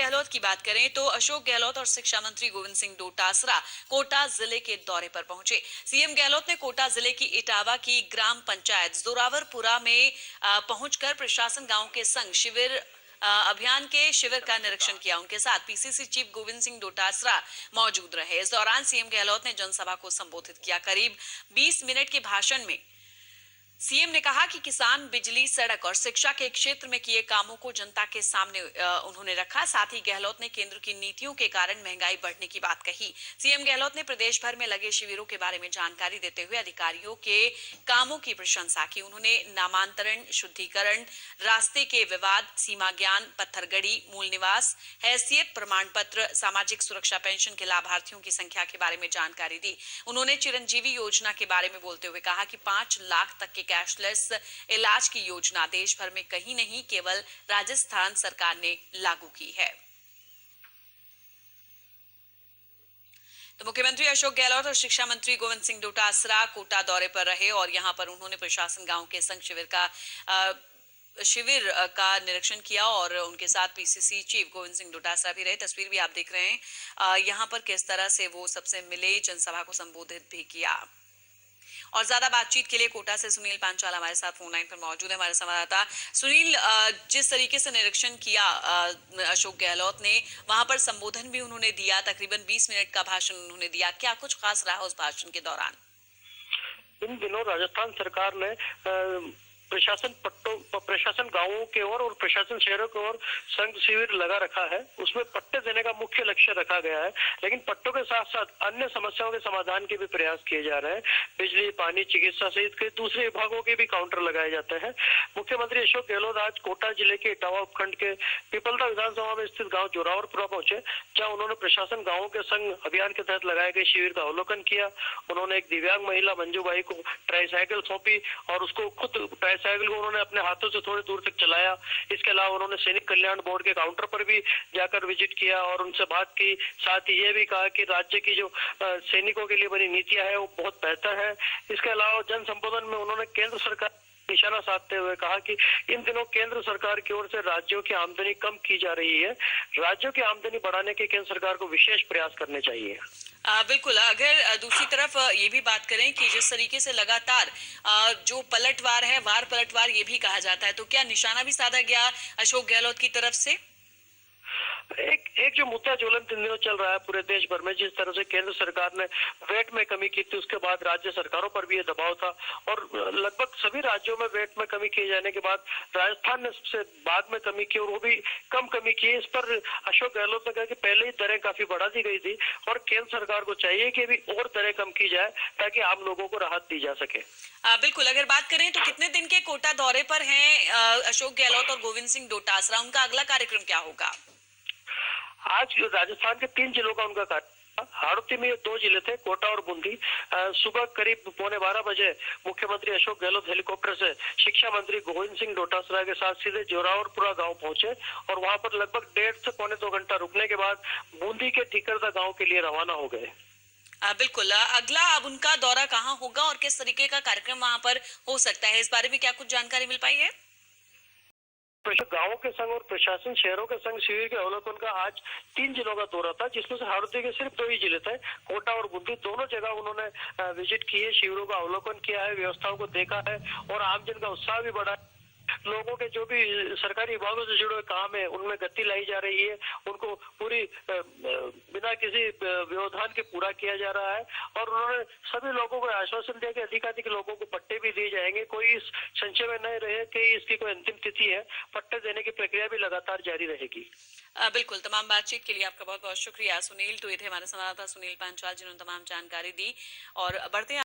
गहलोत की बात करें तो अशोक गहलोत और शिक्षा मंत्री गोविंद सिंह डोटासरा कोटा जिले के दौरे पर पहुंचे। सीएम गहलोत ने कोटा जिले की इटावा की ग्राम पंचायत जोरावरपुरा में पहुंचकर प्रशासन गांव के संग शिविर अभियान के शिविर का निरीक्षण किया। उनके साथ पीसीसी चीफ गोविंद सिंह डोटासरा मौजूद रहे। इस दौरान सीएम गहलोत ने जनसभा को संबोधित किया। करीब 20 मिनट के भाषण में सीएम ने कहा कि किसान, बिजली, सड़क और शिक्षा के क्षेत्र में किए कामों को जनता के सामने उन्होंने रखा। साथ ही गहलोत ने केंद्र की नीतियों के कारण महंगाई बढ़ने की बात कही। सीएम गहलोत ने प्रदेश भर में लगे शिविरों के बारे में जानकारी देते हुए अधिकारियों के कामों की प्रशंसा की। उन्होंने नामांतरण, शुद्धिकरण, रास्ते के विवाद, सीमा ज्ञान, पत्थरगढ़ी, मूल निवास, हैसियत प्रमाण पत्र, सामाजिक सुरक्षा पेंशन के लाभार्थियों की संख्या के बारे में जानकारी दी। उन्होंने चिरंजीवी योजना के बारे में बोलते हुए कहा कि 5 लाख तक के कैशलेस इलाज की योजना देश भर में कहीं नहीं, केवल राजस्थान सरकार ने लागू की है। तो मुख्यमंत्री अशोक गहलोत और शिक्षा मंत्री गोविंद सिंह डोटासरा कोटा दौरे पर रहे और यहां पर उन्होंने प्रशासन गांव के संग शिविर का निरीक्षण किया और उनके साथ पीसीसी चीफ गोविंद सिंह डोटासरा भी रहे। तस्वीर भी आप देख रहे हैं यहां पर किस तरह से वो सबसे मिले, जनसभा को संबोधित भी किया। और ज्यादा बातचीत के लिए कोटा से सुनील पांचाल हमारे साथ फोन लाइन पर मौजूद है, हमारे संवाददाता। सुनील, जिस तरीके से निरीक्षण किया अशोक गहलोत ने, वहां पर संबोधन भी उन्होंने दिया, तकरीबन 20 मिनट का भाषण उन्होंने दिया, क्या कुछ खास रहा उस भाषण के दौरान? इन दिनों राजस्थान सरकार ने प्रशासन गांवों के और प्रशासन शहरों के ओर संघ शिविर लगा रखा है। उसमें पट्टे देने का मुख्य लक्ष्य रखा गया है, लेकिन पट्टों के साथ साथ अन्य समस्याओं के समाधान के भी प्रयास किए जा रहे हैं। बिजली, पानी, चिकित्सा सहित के दूसरे विभागों के भी काउंटर लगाए जाते हैं। मुख्यमंत्री अशोक गहलोत आज कोटा जिले के इटावा उपखंड के पिपलदा विधानसभा में स्थित गाँव जोरावरपुरा पहुंचे, जहाँ उन्होंने प्रशासन गाँवों के संघ अभियान के तहत लगाए गए शिविर का अवलोकन किया। उन्होंने एक दिव्यांग महिला मंजूबाई को ट्राईसाइकिल सौंपी और उसको खुद साइकिल को उन्होंने अपने हाथों से थोड़ी दूर तक चलाया। इसके अलावा उन्होंने सैनिक कल्याण बोर्ड के काउंटर पर भी जाकर विजिट किया और उनसे बात की। साथ ही ये भी कहा कि राज्य की जो सैनिकों के लिए बनी नीतियां है वो बहुत बेहतर है। इसके अलावा जन संबोधन में उन्होंने केंद्र सरकार निशाना साधते हुए कहा कि इन दिनों केंद्र सरकार की ओर से राज्यों की आमदनी कम की जा रही है। राज्यों की आमदनी बढ़ाने के केंद्र सरकार को विशेष प्रयास करने चाहिए। बिल्कुल। अगर दूसरी तरफ ये भी बात करें कि जिस तरीके से लगातार जो पलटवार है, वार पलटवार ये भी कहा जाता है, तो क्या निशाना भी साधा गया अशोक गहलोत की तरफ से? एक जो मुद्दा ज्वलंत इन दिनों चल रहा है पूरे देश भर में, जिस तरह से केंद्र सरकार ने वैट में कमी की थी, उसके बाद राज्य सरकारों पर भी ये दबाव था और लगभग सभी राज्यों में वैट में कमी किए जाने के बाद राजस्थान ने सबसे बाद में कमी की और वो भी कम कमी की। इस पर अशोक गहलोत ने कहा कि पहले ही दरें काफी बढ़ा दी गई थी और केंद्र सरकार को चाहिए कि अभी और दरें कम की जाए ताकि आम लोगों को राहत दी जा सके। बिल्कुल। अगर बात करें तो कितने दिन के कोटा दौरे पर हैं अशोक गहलोत और गोविंद सिंह डोटासरा, उनका अगला कार्यक्रम क्या होगा? आज राजस्थान के 3 जिलों का उनका कार्यक्रम। हाड़ौती में 2 जिले थे, कोटा और बूंदी। सुबह करीब 11:15 बजे मुख्यमंत्री अशोक गहलोत हेलीकॉप्टर से शिक्षा मंत्री गोविंद सिंह डोटासरा के साथ सीधे जोरावरपुरा गांव पहुंचे और वहां पर लगभग 1.5 से पौने 2 घंटा रुकने के बाद बूंदी के ठीकरदा गांव के लिए रवाना हो गए। बिल्कुल। अगला अब उनका दौरा कहाँ होगा और किस तरीके का कार्यक्रम वहां पर हो सकता है, इस बारे में क्या कुछ जानकारी मिल पाई है? गांवों के संग और प्रशासन शहरों के संग शिविर के अवलोकन का आज 3 जिलों का दौरा था, जिसमें से हाड़ौती के सिर्फ 2 ही जिले थे। कोटा और बूंदी दोनों जगह उन्होंने विजिट की है, शिविरों का अवलोकन किया है, व्यवस्थाओं को देखा है और आमजन का उत्साह भी बढ़ा है। लोगों के जो भी सरकारी विभागों से जुड़े हुए काम है उनमें गति लाई जा रही है, उनको पूरी बिना किसी व्यवधान के पूरा किया जा रहा है और उन्होंने सभी लोगों को आश्वासन दिया कि अधिकाधिक लोगों को पट्टे भी दिए जाएंगे। कोई इस संशय में नहीं रहे कि इसकी कोई अंतिम तिथि है, पट्टे देने की प्रक्रिया भी लगातार जारी रहेगी। बिल्कुल। तमाम बातचीत के लिए आपका बहुत बहुत शुक्रिया सुनील। तो ये थे हमारे संवाददाता सुनील पांचाल, जिन्होंने तमाम जानकारी दी और बढ़ते